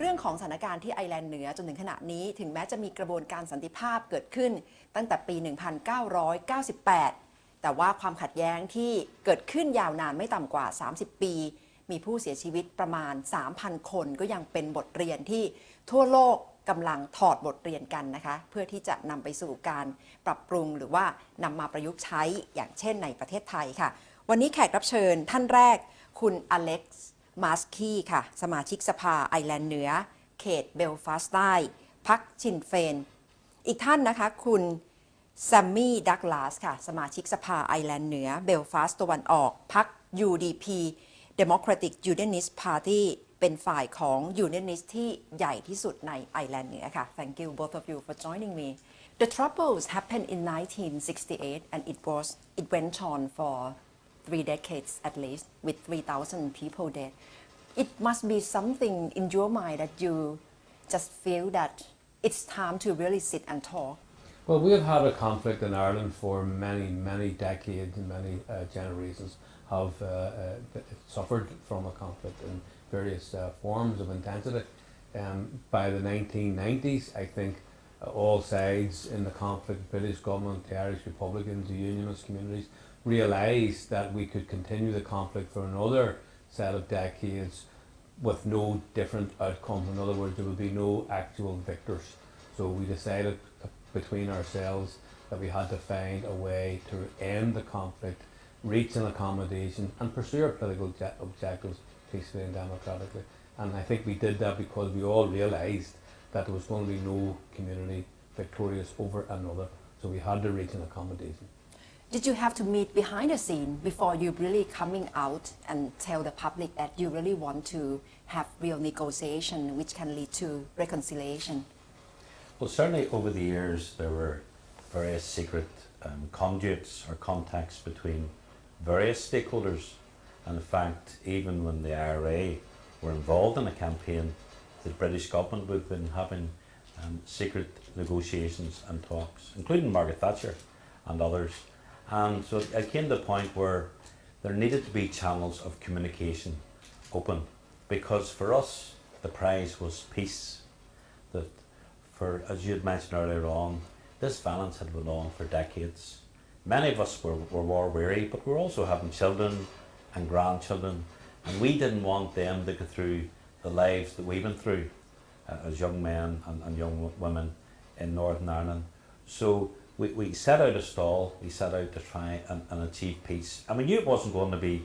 เรื่องของสถานการณ์ที่ไอร์แลนด์เหนือจนถึงขณะนี้ถึงแม้จะมีกระบวนการสันติภาพเกิดขึ้นตั้งแต่ปี 1998 แต่ว่าความขัดแย้งที่เกิดขึ้นยาวนานไม่ต่ำกว่า 30 ปี มีผู้เสียชีวิตประมาณ 3,000 คนก็ยังเป็นบทเรียนที่ทั่วโลกกำลังถอดบทเรียนกันนะคะเพื่อที่จะนำไปสู่การปรับปรุงหรือว่านำมาประยุกต์ใช้อย่างเช่นในประเทศไทยค่ะวันนี้แขกรับเชิญท่านแรกคุณอเล็กซ์มาสคีค่ะสมาชิกสภาไอร์แลนด์เหนือเขตเบลฟาสต์ใต้พรรคชินเฟนอีกท่านนะคะคุณแซมมี่ดักลาสค่ะสมาชิกสภาไอร์แลนด์เหนือเบลฟาสต์ตะวันออกพรรค UDP Democratic Unionist Party เป็นฝ่ายของ Unionist ที่ใหญ่ที่สุดในไอร์แลนด์เหนือค่ะ Thank you both of you for joining me. The troubles happened in 1968 and it went on for 3 decades at least with 3,000 people dead. It must be something in your mind that you just feel that it's time to really sit and talk. Well, we have had a conflict in Ireland for many decades and many generations have suffered from a conflict in various forms of intensity. By the 1990s, I think all sides in the conflict, the British government, the Irish Republicans, the Unionist communities, realised that we could continue the conflict for another set of decades with no different outcome. In other words, there would be no actual victors. So we decided between ourselves that we had to find a way to end the conflict, reach an accommodation and pursue our political objectives peacefully and democratically. And I think we did that because we all realised that there was going to be no community victorious over another. So we had to reach an accommodation. Did you have to meet behind the scene before you really coming out and tell the public that you really want to have real negotiation which can lead to reconciliation? Well, certainly over the years there were various secret conduits or contacts between various stakeholders, and in fact even when the IRA were involved in a campaign, the British government would have been having secret negotiations and talks, including Margaret Thatcher and others. And so it came to the point where there needed to be channels of communication open, because for us the prize was peace. That for, as you had mentioned earlier on, this violence had gone on for decades. Many of us were war weary, but we were also having children and grandchildren, and we didn't want them to go through the lives that we went through as young men and young women in Northern Ireland. So we set out a stall, we set out to try and achieve peace. And we knew it wasn't going to be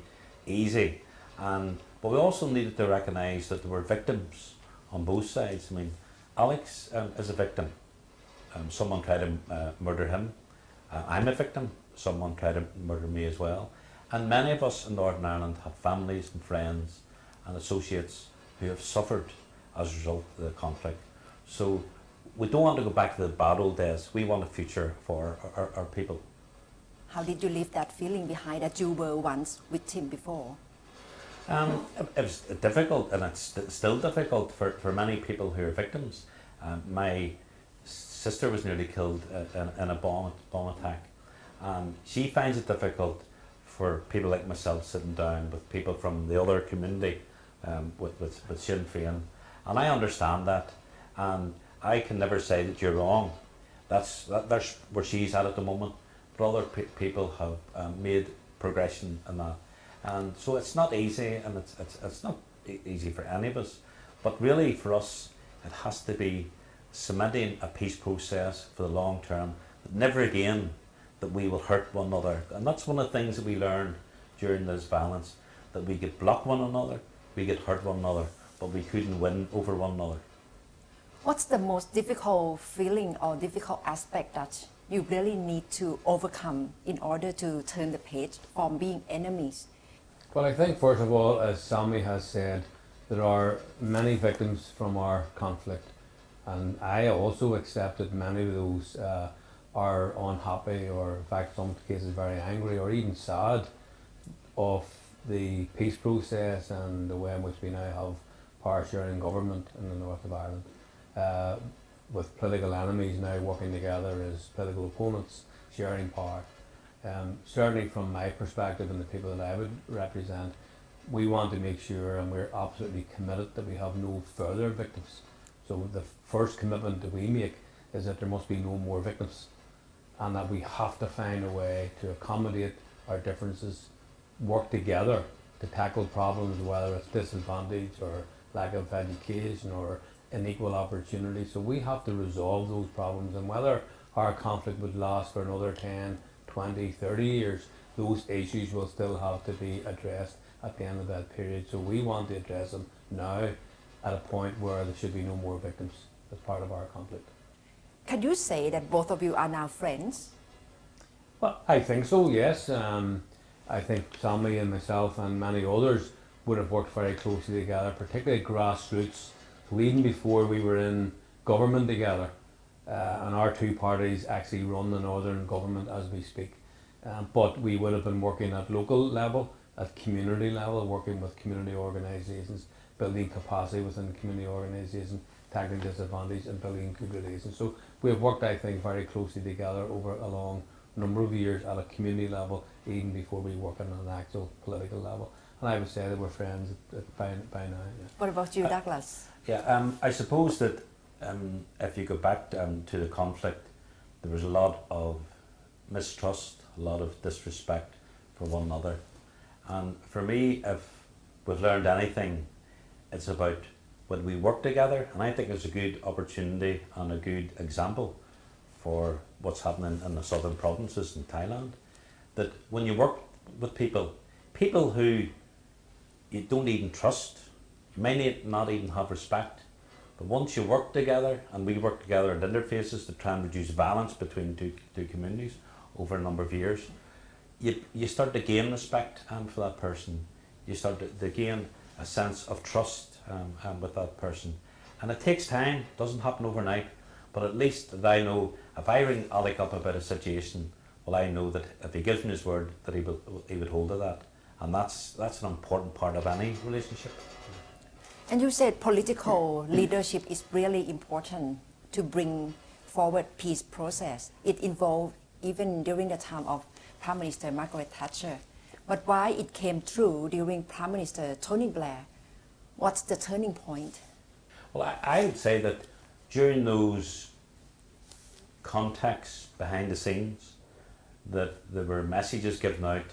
easy, but we also needed to recognise that there were victims on both sides. I mean, Alex is a victim. Someone tried to murder him. I'm a victim. Someone tried to murder me as well. And many of us in Northern Ireland have families and friends and associates who have suffered as a result of the conflict. So we don't want to go back to the bad old days. We want a future for our people. How did you leave that feeling behind that you were once with him before? It was difficult, and it's still difficult for many people who are victims. My sister was nearly killed in a bomb attack, and she finds it difficult for people like myself sitting down with people from the other community with Sinn Fein, and I understand that, and I can never say that you're wrong. That's where she's at the moment, but other people have made progression in that, and so it's not easy, and it's not easy for any of us, but really for us it has to be cementing a peace process for the long term, that never again that we will hurt one another. And that's one of the things that we learned during this violence, that we could block one another, we could hurt one another, but we couldn't win over one another. What's the most difficult feeling or difficult aspect that you really need to overcome in order to turn the page from being enemies? Well, I think first of all, as Sammy has said, there are many victims from our conflict, and I also accept that many of those are unhappy, or in fact some cases very angry or even sad of the peace process and the way in which we now have power sharing government in the north of Ireland, with political enemies now working together as political opponents sharing power. Certainly from my perspective and the people that I would represent, we want to make sure, and we're absolutely committed, that we have no further victims. So the first commitment that we make is that there must be no more victims, and that we have to find a way to accommodate our differences, work together to tackle problems, whether it's disadvantage or lack of education or unequal opportunity. So we have to resolve those problems, and whether our conflict would last for another 10, 20, 30 years, those issues will still have to be addressed at the end of that period. So we want to address them now at a point where there should be no more victims as part of our conflict. Can you say that both of you are now friends? Well, I think so, yes. I think Sammy and myself and many others would have worked very closely together, particularly grassroots. So even before we were in government together, and our two parties actually run the Northern government as we speak. But we would have been working at local level, at community level, working with community organisations, building capacity within community organisations, tackling disadvantage and building good relations. So we have worked, I think, very closely together over a long number of years at a community level, even before we work on an actual political level. And I would say that we're friends by now. Yeah. What about you, Douglas? Yeah, I suppose that if you go back to the conflict, there was a lot of mistrust, a lot of disrespect for one another. And for me, if we've learned anything, it's about when we work together, and I think it's a good opportunity and a good example for what's happening in the southern provinces in Thailand, that when you work with people who you don't even trust, you may not even have respect, but once you work together, and we work together at interfaces to try and reduce violence between two communities over a number of years, you start to gain respect for that person. You start to gain a sense of trust with that person. And it takes time, it doesn't happen overnight, but at least that I know, if I ring Alec up about a situation, well, I know that if he gives me his word, that he would hold to that. And that's an important part of any relationship. And you said political leadership is really important to bring forward peace process. It involved even during the time of Prime Minister Margaret Thatcher. But why it came through during Prime Minister Tony Blair? What's the turning point? Well, I would say that during those contexts behind the scenes, that there were messages given out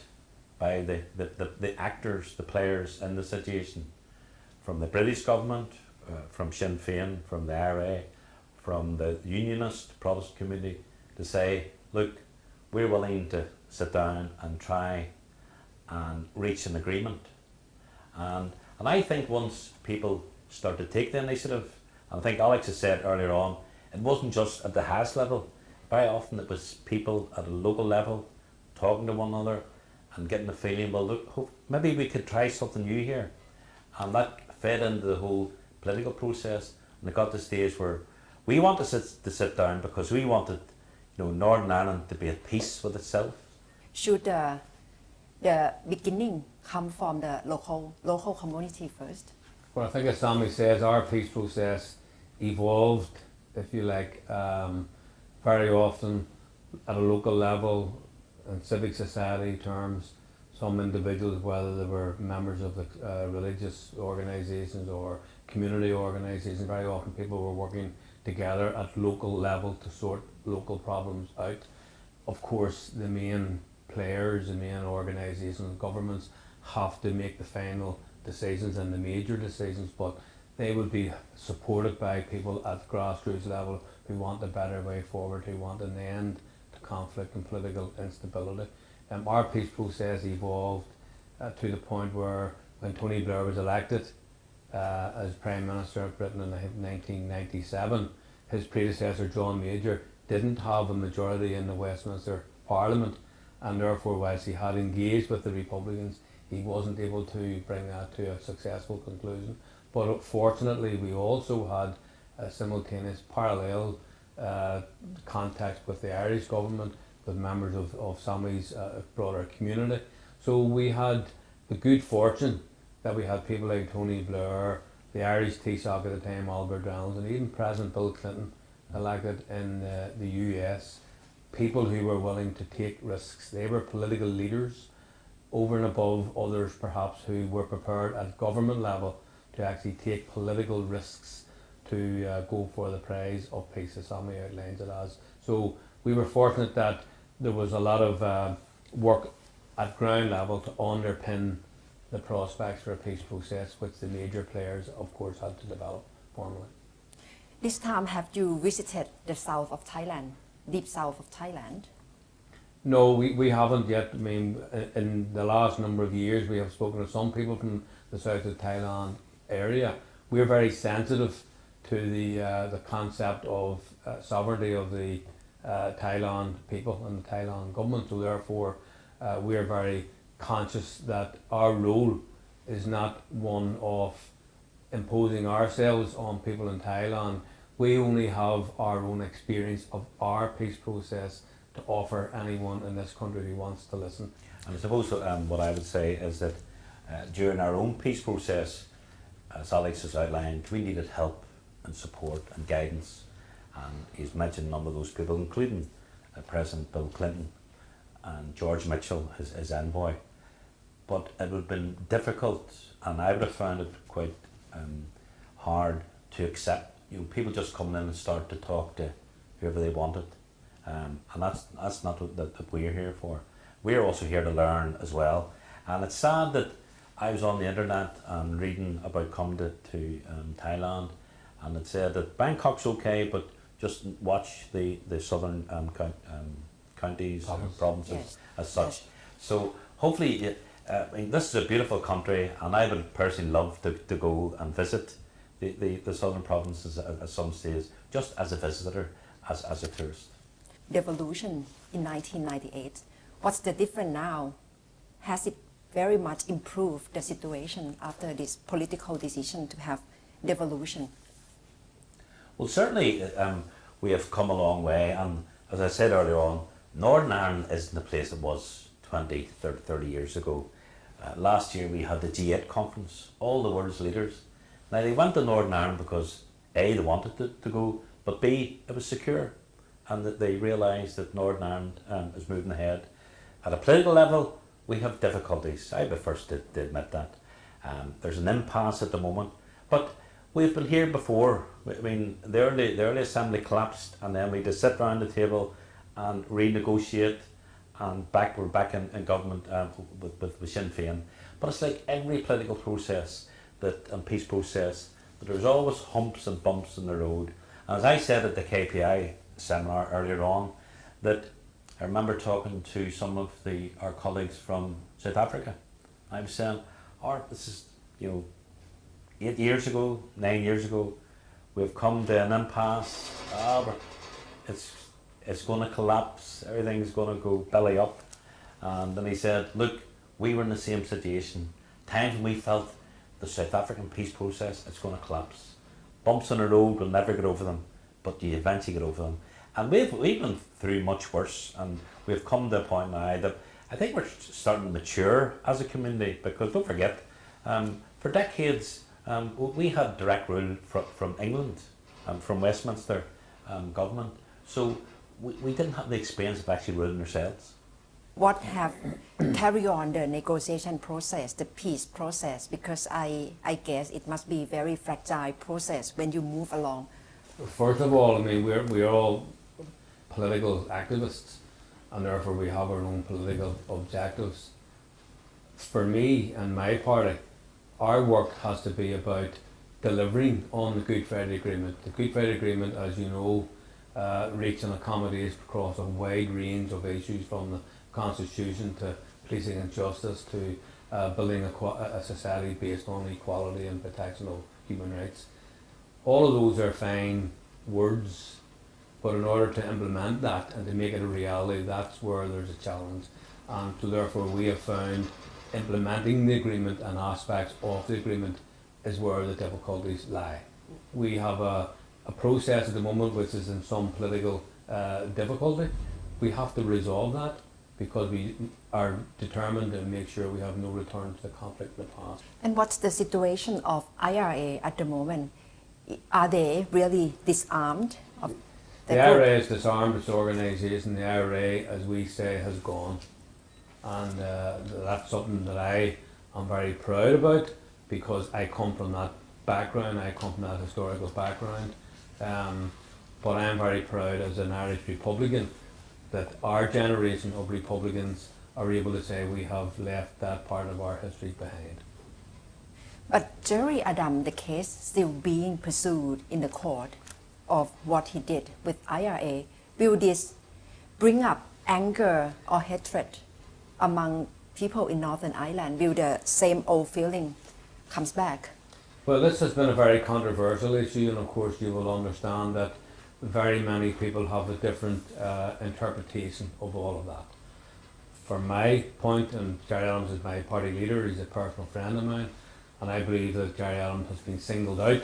by the actors, the players in the situation, from the British government, from Sinn Fein, from the IRA, from the unionist Protestant community, to say, look, we're willing to sit down and try and reach an agreement. And I think once people start to take the initiative, and I think Alex has said earlier on, it wasn't just at the highest level. Very often it was people at a local level talking to one another and getting the feeling, well, look, maybe we could try something new here. And that fed into the whole political process, and it got to the stage where we wanted to sit down because we wanted, Northern Ireland to be at peace with itself. Should the beginning come from the local community first? Well, I think as Sammy says, our peace process evolved, if you like, very often at a local level, in civic society terms. Some individuals, whether they were members of the religious organisations or community organisations, very often people were working together at local level to sort local problems out. Of course, the main players, the main organisations, governments have to make the final decisions and the major decisions, but they would be supported by people at grassroots level who want a better way forward, who want an end to conflict and political instability. Our peace process evolved to the point where when Tony Blair was elected as Prime Minister of Britain in 1997, his predecessor John Major didn't have a majority in the Westminster Parliament, and therefore whilst he had engaged with the Republicans, he wasn't able to bring that to a successful conclusion. But fortunately we also had a simultaneous parallel contact with the Irish government, with members of Sammy's broader community. So we had the good fortune that we had people like Tony Blair, the Irish Taoiseach at the time, Albert Reynolds, and even President Bill Clinton elected in the US, people who were willing to take risks. They were political leaders over and above others perhaps who were prepared at government level to actually take political risks to go for the prize of peace, as Sammy outlines it as. So we were fortunate that there was a lot of work at ground level to underpin the prospects for a peace process, which the major players of course had to develop formally. This time have you visited the south of Thailand, deep south of Thailand? No, we haven't yet. I mean, in the last number of years, we have spoken to some people from the south of Thailand area. We're very sensitive to the concept of sovereignty of the Thailand people and the Thailand government. So therefore, we are very conscious that our role is not one of imposing ourselves on people in Thailand. We only have our own experience of our peace process to offer anyone in this country who wants to listen. And I suppose what I would say is that during our own peace process, as Alex has outlined, we needed help and support and guidance. And he's mentioned a number of those people, including President Bill Clinton and George Mitchell, his envoy. But it would have been difficult, and I would have found it quite hard to accept. You know, people just come in and start to talk to whoever they wanted. And that's not what that we're here for. We're also here to learn as well. And it's sad that I was on the internet and reading about coming to Thailand, and it said that Bangkok's okay, but just watch the southern counties or provinces Yes. as such. Yes. So hopefully, I mean, this is a beautiful country, and I would personally love to go and visit the southern provinces at some stage, just as a visitor, as a tourist. Devolution in 1998. What's the difference now? Has it very much improved the situation after this political decision to have devolution? Well, certainly we have come a long way, and as I said earlier on, Northern Ireland isn't the place it was 20, 30 years ago. Last year we had the G8 conference, all the world's leaders. Now they went to Northern Ireland because A, they wanted to go, but B, it was secure, and that they realised that Northern Ireland is moving ahead. At a political level, we have difficulties. I'd be first to admit that. There's an impasse at the moment, but we've been here before. I mean, the early assembly collapsed, and then we had to sit round the table and renegotiate, and we're back in government with Sinn Fein. But it's like every political process and peace process, that there's always humps and bumps in the road. And as I said at the KPI seminar earlier on, that I remember talking to some of our colleagues from South Africa. I was saying, this is 8 years ago, 9 years ago, we've come to an impasse. It's going to collapse. Everything's going to go belly up. And then he said, look, we were in the same situation. Times when we felt the South African peace process, it's going to collapse. Bumps in the road, we'll never get over them, but you eventually get over them. And we've been through much worse, and we've come to a point now that I think we're starting to mature as a community, because don't forget, for decades we had direct rule from England, from Westminster government, so we didn't have the experience of actually ruling ourselves. What have carried on the negotiation process, the peace process? Because I guess it must be a very fragile process when you move along. First of all, I mean, we're all political activists, and therefore we have our own political objectives. For me and my party, our work has to be about delivering on the Good Friday Agreement. The Good Friday Agreement, as you know, reached an accommodation across a wide range of issues, from the Constitution to policing and justice to building a society based on equality and protection of human rights. All of those are fine words, but in order to implement that and to make it a reality, that's where there's a challenge. And so therefore we have found implementing the agreement and aspects of the agreement is where the difficulties lie. We have a process at the moment which is in some political difficulty. We have to resolve that, because we are determined to make sure we have no return to the conflict in the past. And what's the situation of IRA at the moment? Are they really disarmed? The IRA is disarmed, its organisation. The IRA, as we say, has gone. and that's something that I am very proud about, because I come from that background, I come from that historical background. But I am very proud as an Irish Republican that our generation of Republicans are able to say we have left that part of our history behind. But Jerry Adam, the case still being pursued in the court of what he did with IRA, will this bring up anger or hatred among people in Northern Ireland? Will the same old feeling comes back? Well, this has been a very controversial issue, and of course you will understand that very many people have a different interpretation of all of that. From my point, and Gerry Adams is my party leader, he's a personal friend of mine, and I believe that Gerry Adams has been singled out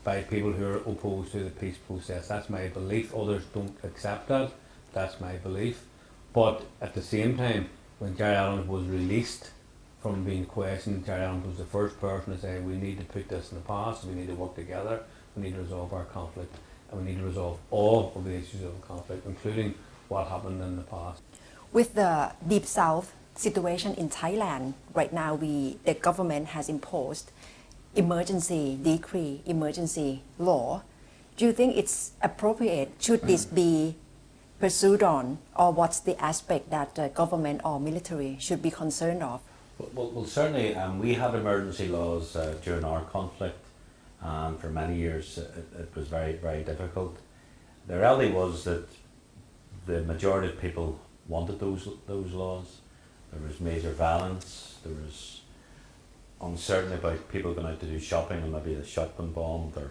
by people who are opposed to the peace process. That's my belief. Others don't accept that. That's my belief. But at the same time, when Gerry Adams was released from being questioned, Gerry Adams was the first person to say we need to put this in the past, we need to work together, we need to resolve our conflict, and we need to resolve all of the issues of the conflict, including what happened in the past. With the Deep South situation in Thailand, right now the government has imposed emergency decree, emergency law. Do you think it's appropriate? Should this be pursued on, or what's the aspect that the government or military should be concerned of? Well, certainly we had emergency laws during our conflict, and for many years it was very, very difficult. The reality was that the majority of people wanted those laws. There was major violence, there was uncertainty about people going out to do shopping and maybe the shop been bombed or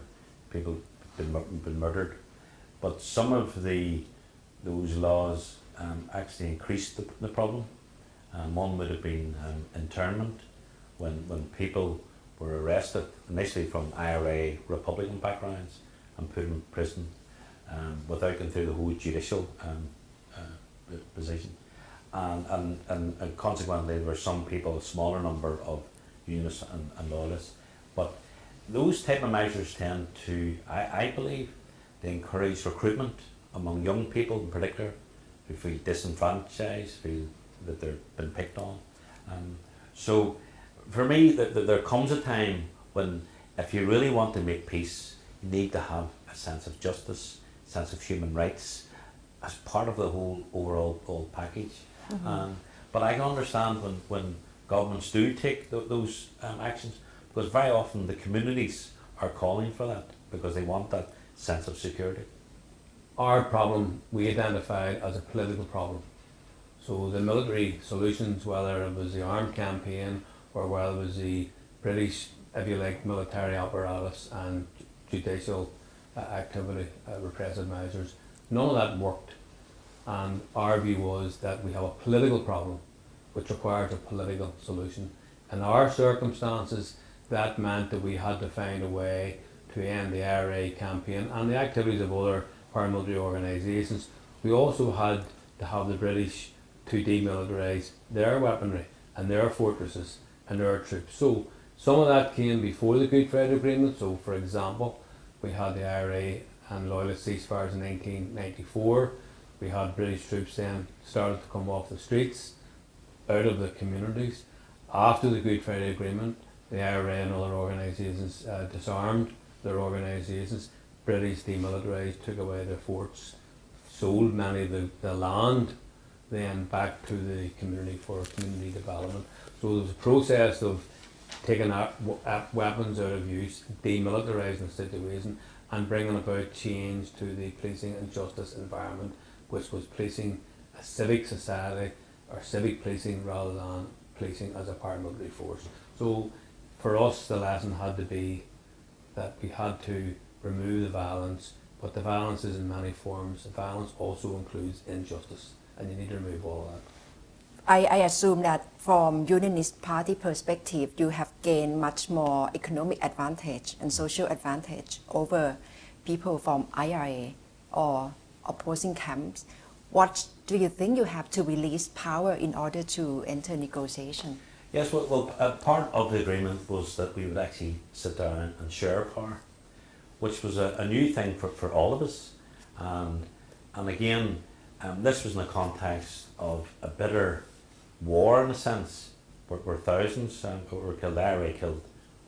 people been murdered. But some of those laws actually increased the problem. One would have been internment, when people were arrested initially from IRA Republican backgrounds and put in prison without going through the whole judicial position. And consequently there were some people, a smaller number of unionists and loyalists. But those type of measures tend to, I believe, they encourage recruitment among young people in particular, who feel disenfranchised, feel that they're been picked on. So for me, there comes a time when if you really want to make peace, you need to have a sense of justice, sense of human rights as part of the whole overall package. But I can understand when governments do take those actions, because very often the communities are calling for that because they want that sense of security. Our problem we identified as a political problem. So the military solutions, whether it was the armed campaign or whether it was the British, if you like, military apparatus and judicial activity, repressive measures, none of that worked. And our view was that we have a political problem which requires a political solution. In our circumstances, that meant that we had to find a way to end the IRA campaign and the activities of other paramilitary organisations. We also had to have the British to demilitarise their weaponry and their fortresses and their troops. So some of that came before the Good Friday Agreement. So for example, we had the IRA and Loyalist ceasefires in 1994. We had British troops then started to come off the streets, out of the communities. After the Good Friday Agreement, the IRA and other organisations disarmed their organisations. British demilitarised, took away their forts, sold many of the land then back to the community for community development. So there was a process of taking weapons out of use, demilitarising the situation and bringing about change to the policing and justice environment, which was policing a civic society or civic policing rather than policing as a paramilitary force. So for us the lesson had to be that we had to remove the violence, but the violence is in many forms. The violence also includes injustice, and you need to remove all of that. I assume that from Unionist Party perspective, you have gained much more economic advantage and social advantage over people from IRA or opposing camps. What do you think you have to release power in order to enter negotiation? Yes, well, part of the agreement was that we would actually sit down and share power, which was a new thing for all of us. And again, this was in the context of a bitter war in a sense, where thousands were killed. The IRA killed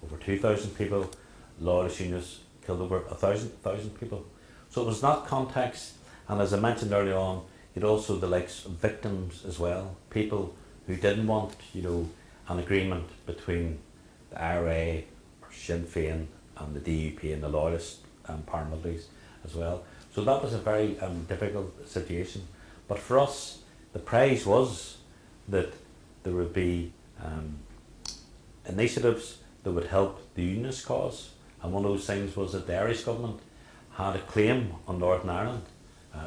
over 2,000 people. Loyalist unions killed over 1,000 people. So it was that context, and as I mentioned earlier on, it also the likes of victims as well, people who didn't want, you know, an agreement between the IRA or Sinn Fein and the DUP and the Loyalist paramilitaries as well. So that was a very difficult situation. But for us, the prize was that there would be initiatives that would help the unionist cause, and one of those things was that the Irish government had a claim on Northern Ireland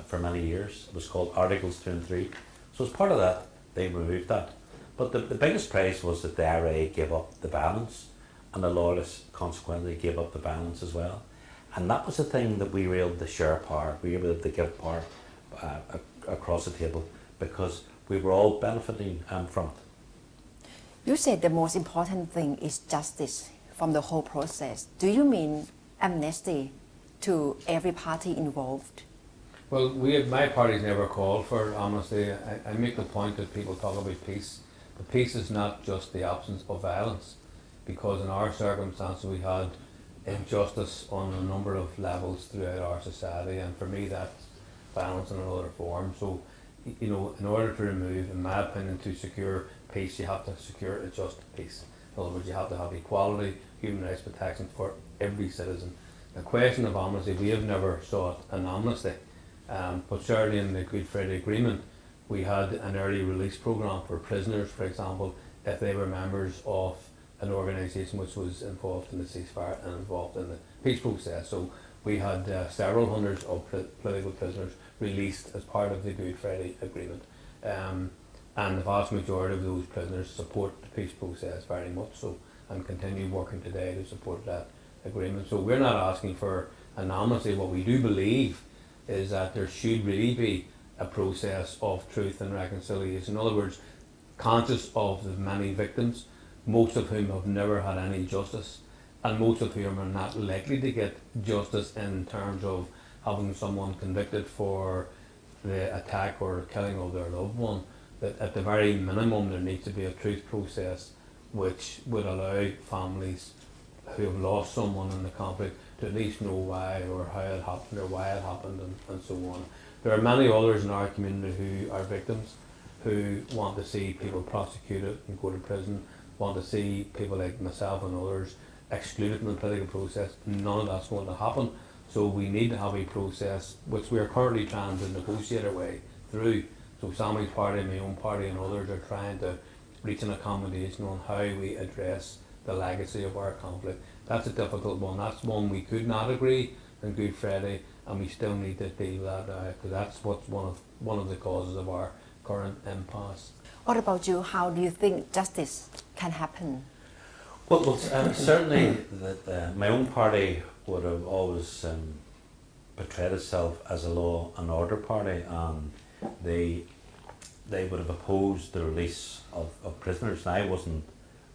for many years. It was called Articles 2 and 3. So as part of that, they removed that. But the biggest prize was that the IRA gave up the balance, and the Loyalists consequently gave up the balance as well. And that was the thing that we were able to share power, we were able to give power across the table, because we were all benefiting from it. You said the most important thing is justice from the whole process. Do you mean amnesty to every party involved? Well, my party's never called for amnesty. I make the point that people talk about peace. But peace is not just the absence of violence, because in our circumstances we had injustice on a number of levels throughout our society, and for me that's violence in another form. So, you know, in order to remove, in my opinion, to secure peace, you have to secure a just peace. In other words, you have to have equality, human rights protection for every citizen. The question of amnesty, we have never sought an amnesty, but certainly in the Good Friday Agreement, we had an early release programme for prisoners, for example, if they were members of an organisation which was involved in the ceasefire and involved in the peace process. So we had several hundreds of political prisoners released as part of the Good Friday Agreement. And the vast majority of those prisoners support the peace process very much so, and continue working today to support that agreement. So we're not asking for an amnesty. What we do believe is that there should really be a process of truth and reconciliation. In other words, conscious of the many victims, most of whom have never had any justice, and most of whom are not likely to get justice in terms of having someone convicted for the attack or killing of their loved one, that at the very minimum there needs to be a truth process which would allow families who have lost someone in the conflict to at least know why or how it happened or why it happened, and so on. There are many others in our community who are victims, who want to see people prosecuted and go to prison, want to see people like myself and others excluded from the political process. None of that's going to happen. So we need to have a process which we are currently trying to negotiate our way through. So Sammy's party, my own party and others are trying to reach an accommodation on how we address the legacy of our conflict. That's a difficult one. That's one we could not agree on Good Friday, and we still need to deal with that because that's what's one of the causes of our current impasse. What about you? How do you think justice can happen? Well, certainly that my own party would have always portrayed itself as a law and order party, and they would have opposed the release of prisoners. And I wasn't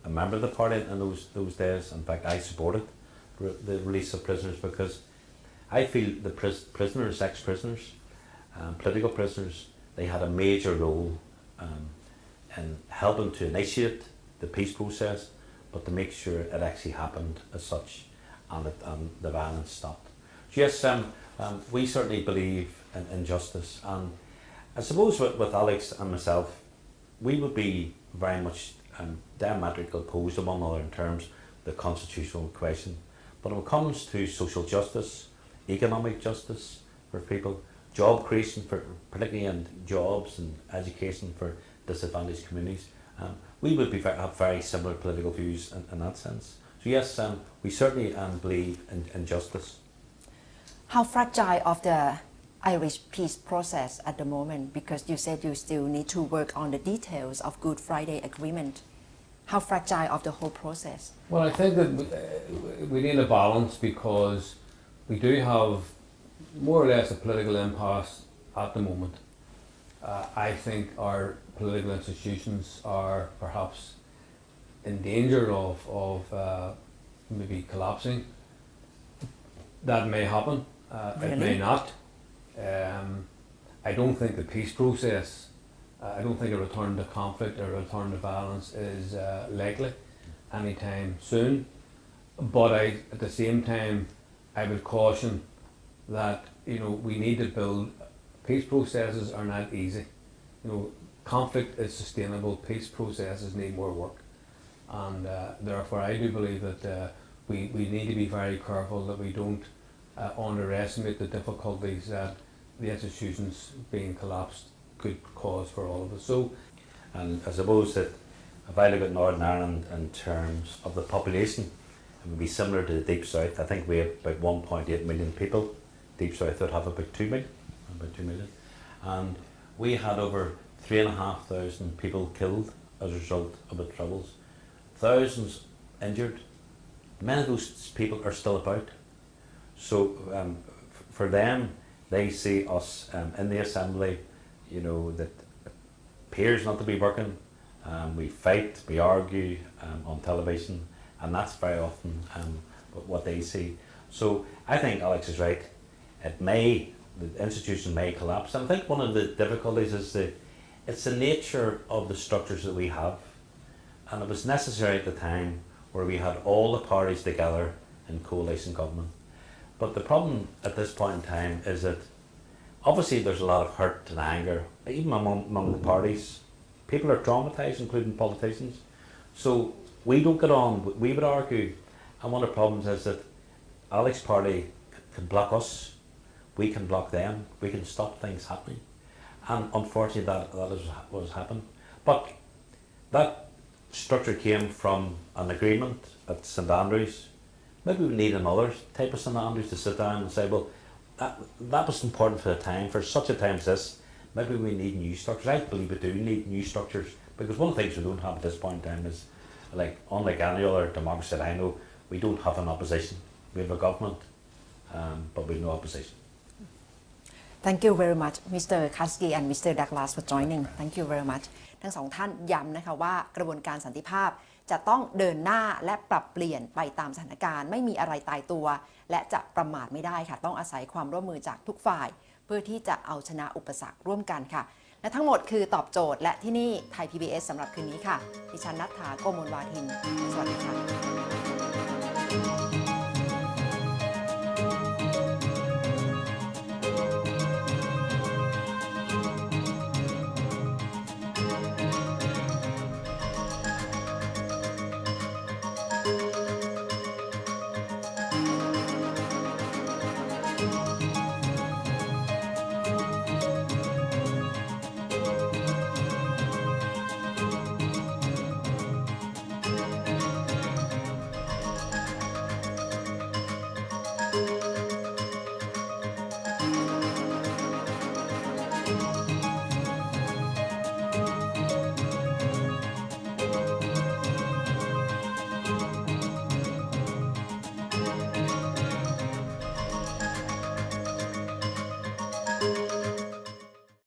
a member of the party in those days. In fact, I supported the release of prisoners because I feel the prisoners, ex-prisoners, political prisoners, they had a major role in helping to initiate the peace process, but to make sure it actually happened as such, and the violence stopped. So yes, we certainly believe in justice, and I suppose with Alex and myself, we would be very much diametrically opposed to one another in terms of the constitutional question. But when it comes to social justice, economic justice for people, job creation, for particularly in jobs and education for disadvantaged communities, we would have very similar political views in that sense. So yes, we certainly believe in justice. How fragile of the Irish peace process at the moment? Because you said you still need to work on the details of Good Friday Agreement. How fragile of the whole process? Well, I think that we need a balance because we do have more or less a political impasse at the moment. I think our political institutions are perhaps in danger of maybe collapsing. That may happen, Really? it may not. I don't think the peace process I don't think a return to conflict or a return to violence is likely anytime soon. But at the same time, I would caution that we need to build. Peace processes are not easy. Conflict is sustainable. Peace processes need more work, and therefore I do believe that we need to be very careful that we don't underestimate the difficulties that the institutions being collapsed could cause for all of us. So, and I suppose that if I look at Northern Ireland in terms of the population, it would be similar to the Deep South. I think we have about 1.8 million people. Deep South would have about 2 million. And we had over 3,500 people killed as a result of the Troubles. Thousands injured. Many of those people are still about. So for them, they see us in the Assembly, that appears not to be working. We fight, we argue on television, and that's very often what they see. So I think Alex is right. The institution may collapse. And I think one of the difficulties is it's the nature of the structures that we have. And it was necessary at the time where we had all the parties together in coalition government. But the problem at this point in time is that obviously there's a lot of hurt and anger, even among the parties. People are traumatised, including politicians. So we don't get on, we would argue, and one of the problems is that Alex's party can block us, we can block them, we can stop things happening. And unfortunately that is what has happened. But that structure came from an agreement at St Andrews. Maybe we need another type of St Andrews to sit down and say, well, that was important for the time, for such a time as this. Maybe we need new structures. I believe we do need new structures, because one of the things we don't have at this point in time is, unlike any other democracy that I know, we don't have an opposition. We have a government, but we have no opposition. Thank you very much, Mr. Maskey and Mr. Douglas for joining. Thank you very much. ทั้งสองท่านย้ำนะคะว่ากระบวนการสันติภาพจะต้องเดินหน้าและปรับเปลี่ยนไปตามสถานการณ์ไม่มีอะไรตายตัว และจะประมาทไม่ได้ค่ะต้องอาศัยความร่วมมือจากทุกฝ่าย เพื่อที่จะเอาชนะอุปสรรคร่วมกันค่ะและทั้งหมดคือตอบโจทย์และที่นี่ไทย PBS สำหรับคืนนี้ค่ะดิฉันณัฐฐา โกมลวาทินสวัสดีค่ะ